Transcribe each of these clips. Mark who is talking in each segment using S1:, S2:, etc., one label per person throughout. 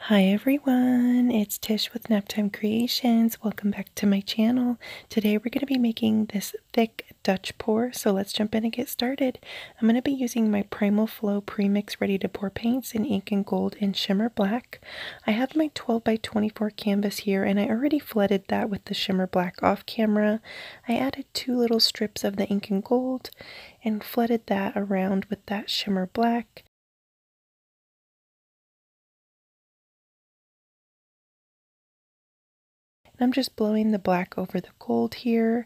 S1: Hi everyone, it's Tish with Naptime Creations. Welcome back to my channel. Today we're going to be making this thick Dutch pour, so let's jump in and get started. I'm going to be using my Primal Flow Premix Ready to Pour paints in ink and gold and shimmer black. I have my 12 by 24 canvas here and I already flooded that with the shimmer black off camera. I added 2 little strips of the ink and gold and flooded that around with that shimmer black. I'm just blowing the black over the gold here.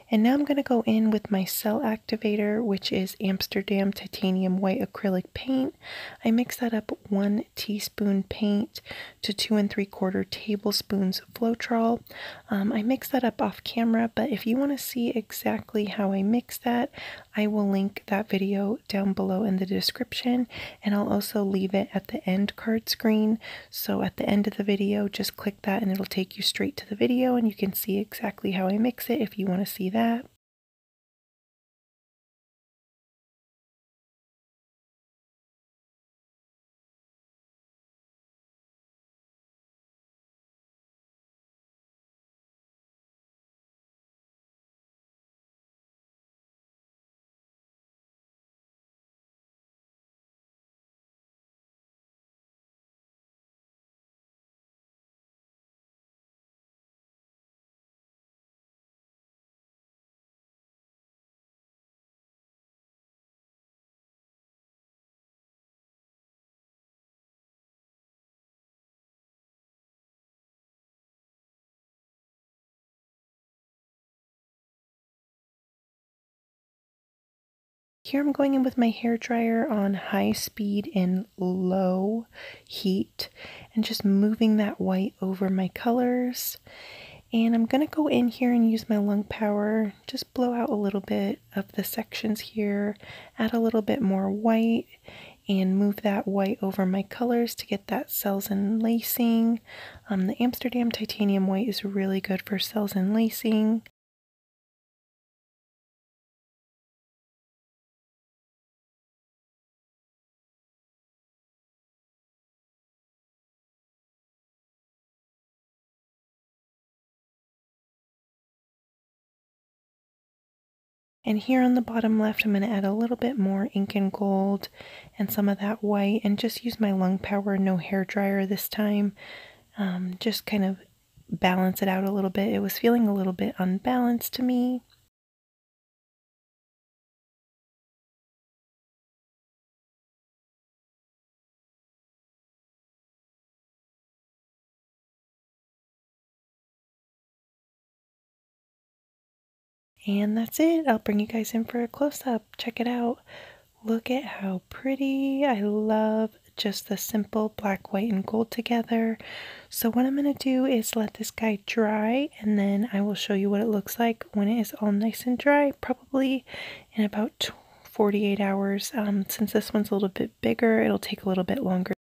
S1: And now I'm going to go in with my cell activator, which is Amsterdam titanium white acrylic paint. I mix that up 1 teaspoon paint to 2 3/4 tablespoons Floetrol. I mix that up off camera, but if you want to see exactly how I mix that, I will link that video down below in the description, and I'll also leave it at the end card screen. So at the end of the video, just click that and it'll take you straight to the video and you can see exactly how I mix it if you want to see that. Here I'm going in with my hairdryer on high speed and low heat and just moving that white over my colors. And I'm going to go in here and use my lung power, just blow out a little bit of the sections here, add a little bit more white, and move that white over my colors to get that cells and lacing. The Amsterdam titanium white is really good for cells and lacing. And here on the bottom left, I'm going to add a little bit more ink and gold and some of that white and just use my lung power, no hair dryer this time. Just kind of balance it out a little bit. It was feeling a little bit unbalanced to me. And that's it. I'll bring you guys in for a close-up. Check it out. Look at how pretty. I love just the simple black, white, and gold together. So what I'm going to do is let this guy dry, and then I will show you what it looks like when it is all nice and dry, probably in about 48 hours. Since this one's a little bit bigger, it'll take a little bit longer.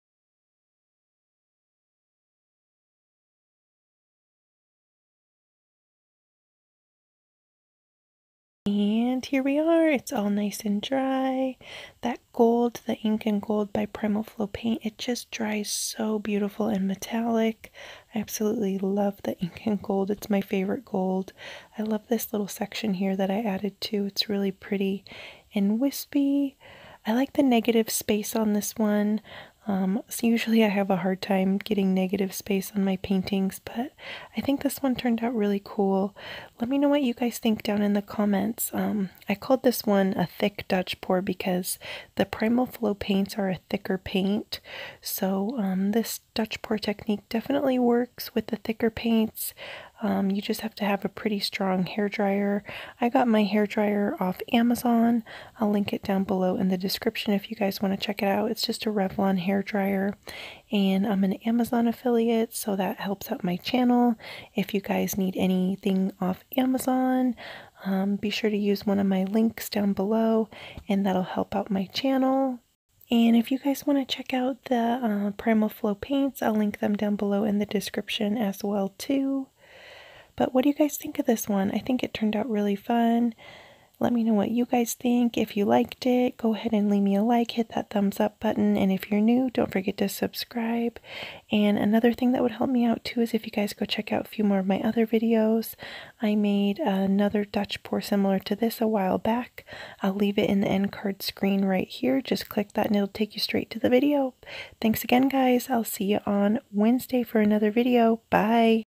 S1: And here we are, it's all nice and dry. That gold, the ink and gold by Primal Flow paint, it just dries so beautiful and metallic. I absolutely love the ink and gold. It's my favorite gold. I love this little section here that I added too. It's really pretty and wispy. I like the negative space on this one. So usually I have a hard time getting negative space on my paintings, but I think this one turned out really cool. Let me know what you guys think down in the comments. I called this one a thick Dutch pour because the Primal Flow paints are a thicker paint. So this Dutch pour technique definitely works with the thicker paints. You just have to have a pretty strong hairdryer. I got my hairdryer off Amazon. I'll link it down below in the description if you guys want to check it out. It's just a Revlon hairdryer, and I'm an Amazon affiliate, so that helps out my channel. If you guys need anything off Amazon, be sure to use one of my links down below, and that'll help out my channel. And if you guys want to check out the Primal Flow paints, I'll link them down below in the description as well too. But what do you guys think of this one? I think it turned out really fun. Let me know what you guys think. If you liked it, go ahead and leave me a like, hit that thumbs up button, and if you're new, don't forget to subscribe. And another thing that would help me out too is if you guys go check out a few more of my other videos. I made another Dutch pour similar to this a while back. I'll leave it in the end card screen right here. Just click that and it'll take you straight to the video. Thanks again, guys. I'll see you on Wednesday for another video. Bye!